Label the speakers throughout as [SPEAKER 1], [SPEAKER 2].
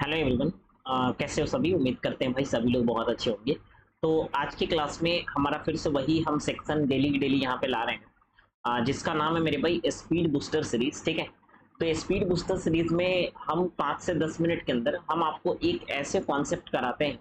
[SPEAKER 1] Hello everyone. कैसे हो सभी? उम्मीद करते हैं भाई सभी लोग बहुत अच्छे होंगे। तो आज की क्लास में हमारा फिर से वही हम सेक्शन डेली की डेली यहाँ पे ला रहे हैं, जिसका नाम है मेरे भाई स्पीड बूस्टर सीरीज। ठीक है, तो स्पीड बूस्टर सीरीज में हम 5 से 10 मिनट के अंदर हम आपको एक ऐसे कॉन्सेप्ट कराते हैं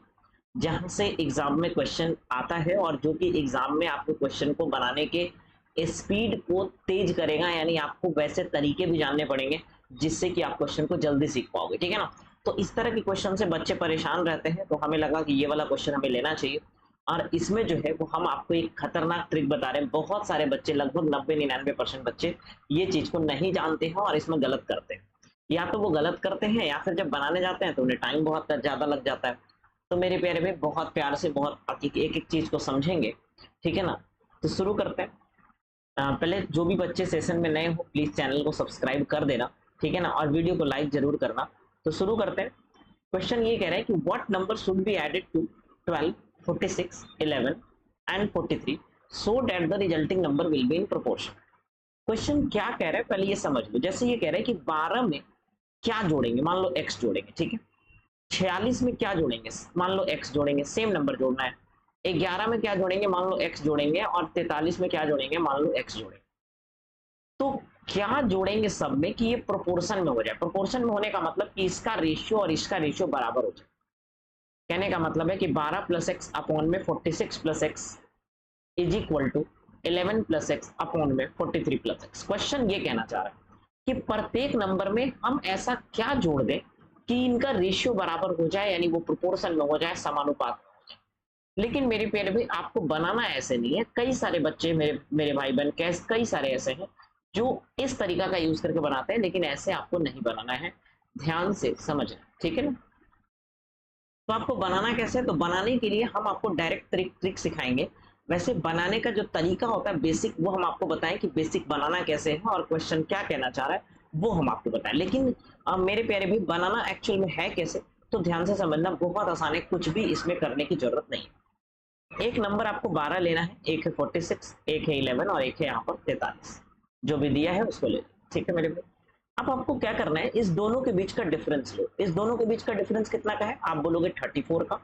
[SPEAKER 1] जहां से एग्जाम में क्वेश्चन आता है और जो कि एग्जाम में आपको क्वेश्चन को बनाने के स्पीड को तेज करेगा, यानी आपको वैसे तरीके भी जानने पड़ेंगे जिससे कि आप क्वेश्चन को जल्दी सीख पाओगे। ठीक है ना? तो इस तरह के क्वेश्चन से बच्चे परेशान रहते हैं, तो हमें लगा कि ये वाला क्वेश्चन हमें लेना चाहिए। और इसमें जो है वो हम आपको एक खतरनाक ट्रिक बता रहे हैं। बहुत सारे बच्चे, लगभग 90-99% बच्चे ये चीज को नहीं जानते हैं और इसमें गलत करते हैं। या तो वो गलत करते हैं या फिर जब बनाने जाते हैं तो उन्हें टाइम बहुत ज्यादा लग जाता है। तो मेरे प्यारे में बहुत प्यार से बहुत एक एक चीज को समझेंगे। ठीक है ना? तो शुरू करते हैं। पहले जो भी बच्चे सेशन में नए हो प्लीज चैनल को सब्सक्राइब कर देना। ठीक है ना? और वीडियो को लाइक जरूर करना। तो शुरू करते हैं। क्वेश्चन ये कह रहा है कि what number should be added to 12, 46, 11 and 43 so that the resulting number will be in proportion. Question क्या कह रहा है पहले ये समझ लो। जैसे ये कह रहा है कि 12 में क्या जोड़ेंगे, मान लो x जोड़ेंगे। ठीक है, 46 में क्या जोड़ेंगे, मान लो x जोड़ेंगे, सेम नंबर जोड़ना है। 11 में क्या जोड़ेंगे, मान लो x जोड़ेंगे, और 43 में क्या जोड़ेंगे, मान लो x जोड़ेंगे। तो क्या जोड़ेंगे सब में कि ये प्रोपोर्शन में हो जाए। प्रोपोर्शन में होने का मतलब कि इसका रेशियो और इसका रेशियो बराबर हो जाए। कहने का मतलब है कि 12 प्लस एक्स अपॉन में 46 plus x is equal to 11 plus x upon में 43 प्लस एक्स। क्वेश्चन ये कहना चाह रहा है कि प्रत्येक नंबर में हम ऐसा क्या जोड़ दें कि इनका रेशियो बराबर हो जाए, यानी वो प्रोपोर्शन में हो जाए, समानुपात में हो जाए। लेकिन मेरे प्यारे भाई आपको बनाना ऐसे नहीं है। कई सारे बच्चे, मेरे मेरे भाई बहन, कई सारे ऐसे हैं जो इस तरीका का यूज करके बनाते हैं, लेकिन ऐसे आपको नहीं बनाना है। ध्यान से समझना, ठीक है ना? तो आपको बनाना कैसे है, तो बनाने के लिए हम आपको डायरेक्ट ट्रिक सिखाएंगे। वैसे बनाने का जो तरीका होता है बेसिक, वो हम आपको बताएं कि बेसिक बनाना कैसे है और क्वेश्चन क्या कहना चाह रहा है वो हम आपको बताएं। लेकिन मेरे प्यारे भी बनाना एक्चुअल में है कैसे, तो ध्यान से समझना। बहुत आसान है, कुछ भी इसमें करने की जरूरत नहीं है। एक नंबर आपको 12 लेना है, एक है 46, एक है 11 और एक है यहाँ पर 43। जो भी दिया है उसको ले, ठीक है मेरे भाई? अब आपको क्या करना है, इस दोनों के बीच का डिफरेंस लो। इस दोनों के बीच का डिफरेंस कितना का है, आप बोलोगे 34 का।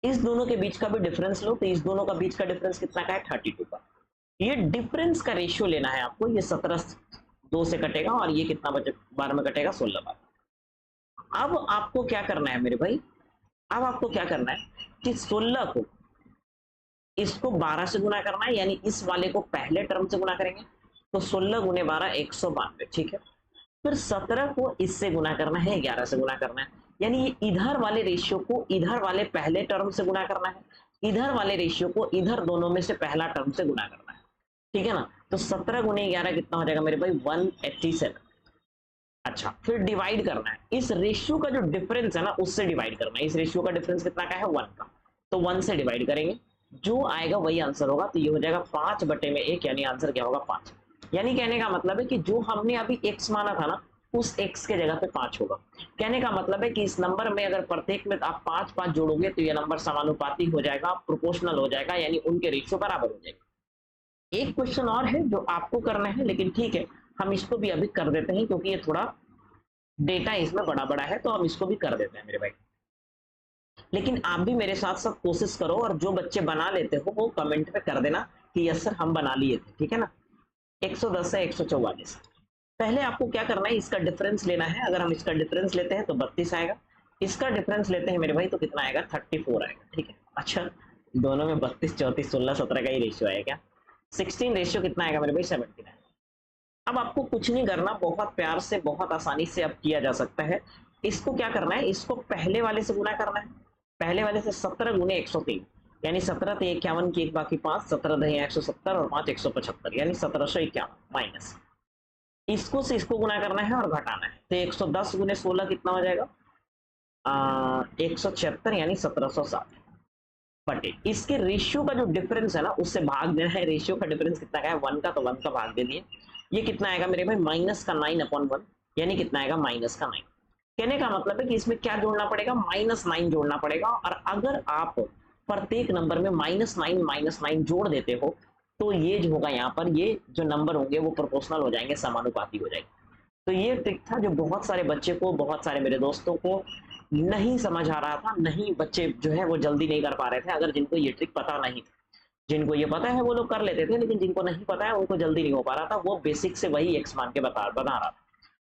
[SPEAKER 1] इस दोनों के बीच का भी डिफरेंस लो, तो इस दोनों का बीच का डिफरेंस कितना का है, 32 का। ये डिफरेंस का रेशियो लेना है आपको। ये 17 2 से कटेगा और ये कितना बचे, 12 में कटेगा 16 बार। अब आपको क्या करना है मेरे भाई, अब आपको क्या करना है कि 16 को इसको 12 से गुना करना है, यानी इस वाले को पहले टर्म से गुना करेंगे। तो 16 गुने 12 192, ठीक है। फिर 17 को इससे गुना करना है, 11 से गुना करना है, यानी ये इधर वाले रेशियो को इधर वाले पहले टर्म से गुना करना है, इधर वाले रेशियो को इधर दोनों में से पहला टर्म से गुना करना है। ठीक है ना? तो 17 गुने 11 कितना हो जाएगा मेरे भाई, 187। अच्छा, फिर डिवाइड करना है। इस रेशियो का जो डिफरेंस है ना उससे डिवाइड करना है। इस रेशियो का डिफरेंस कितना का है, 1 का। तो 1 से डिवाइड करेंगे, जो आएगा वही आंसर होगा। तो ये हो जाएगा 5 बटे में 1, यानी आंसर क्या होगा, 5। यानी कहने का मतलब है कि जो हमने अभी x माना था ना, उस x के जगह पे 5 होगा। कहने का मतलब है कि इस नंबर में अगर प्रत्येक में आप 5 5 जोड़ोगे तो ये नंबर समानुपाती हो जाएगा, प्रोपोर्शनल हो जाएगा, यानी उनके रेशियो बराबर हो जाएगा। एक क्वेश्चन और है जो आपको करना है, लेकिन ठीक है हम इसको भी अभी कर देते हैं क्योंकि ये थोड़ा डेटा इसमें बड़ा बड़ा है, तो हम इसको भी कर देते हैं मेरे भाई। लेकिन आप भी मेरे साथ साथ कोशिश करो, और जो बच्चे बना लेते हो वो कमेंट पे कर देना कि यस सर हम बना लिए थे। ठीक है ना? 110 से 144। पहले आपको क्या करना है, इसका डिफरेंस लेना है। अगर हम इसका डिफरेंस लेते हैं तो 32 आएगा। इसका डिफरेंस लेते हैं मेरे भाई तो कितना आएगा, 34 आएगा। ठीक है? अच्छा, दोनों में 32, 34, 16, 17 का ही रेशियो आएगा क्या? 16 रेशियो कितना आएगा मेरे भाई, 17 आएगा। अब आपको कुछ नहीं करना, बहुत प्यार से बहुत आसानी से अब किया जा सकता है। इसको क्या करना है, इसको पहले वाले से गुना करना है। पहले वाले से 17 गुने 103, यानी 17 थे 51 की, एक बाकी 5, 17 दहे 170 और 5 175, यानी 1751 माइनस। इसको से इसको गुना करना है और घटाना है। तो 110 गुने 16 कितना हो जाएगा, 176, यानी 1760 बटे इसके रेशियो का जो डिफरेंस है ना उससे भाग देना है। रेशियो का डिफरेंस कितना का है, 1 का, तो 1 का भाग दे दिए। ये कितना आएगा मेरे भाई, माइनस का 9/1, यानी कितना आएगा, माइनस का 9। कहने का मतलब है कि इसमें क्या जोड़ना पड़ेगा, -9 जोड़ना पड़ेगा। और अगर आप प्रत्येक नंबर में -9 जोड़ देते हो तो ये जो होगा यहाँ पर, ये जो नंबर होंगे वो प्रोपोर्शनल हो जाएंगे, समानुपाती हो जाएंगे। तो ये ट्रिक था जो बहुत सारे बच्चे को, बहुत सारे मेरे दोस्तों को नहीं समझ आ रहा था, नहीं बच्चे जो है वो जल्दी नहीं कर पा रहे थे। अगर जिनको ये ट्रिक पता नहीं थी, जिनको ये पता है वो लोग कर लेते थे, लेकिन जिनको नहीं पता है उनको जल्दी नहीं हो पा रहा था। वो बेसिक से वही एक्स मान के बना रहा था,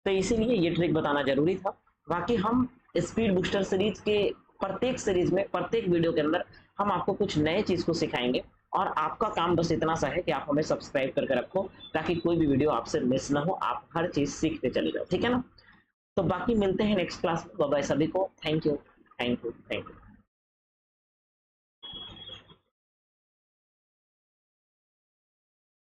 [SPEAKER 1] तो इसीलिए ये ट्रिक बताना जरूरी था। बाकी हम स्पीड बूस्टर सीरीज के प्रत्येक सीरीज में, प्रत्येक वीडियो के अंदर हम आपको कुछ नए चीज को सिखाएंगे, और आपका काम बस इतना सा है कि आप हमें सब्सक्राइब करके रखो, ताकि कोई भी वीडियो आपसे मिस ना हो, आप हर चीज सीखते चले जाओ, ठीक है ना। तो बाकी मिलते हैं नेक्स्ट क्लास में। बाय बाय सभी को, thank you, thank you, thank you.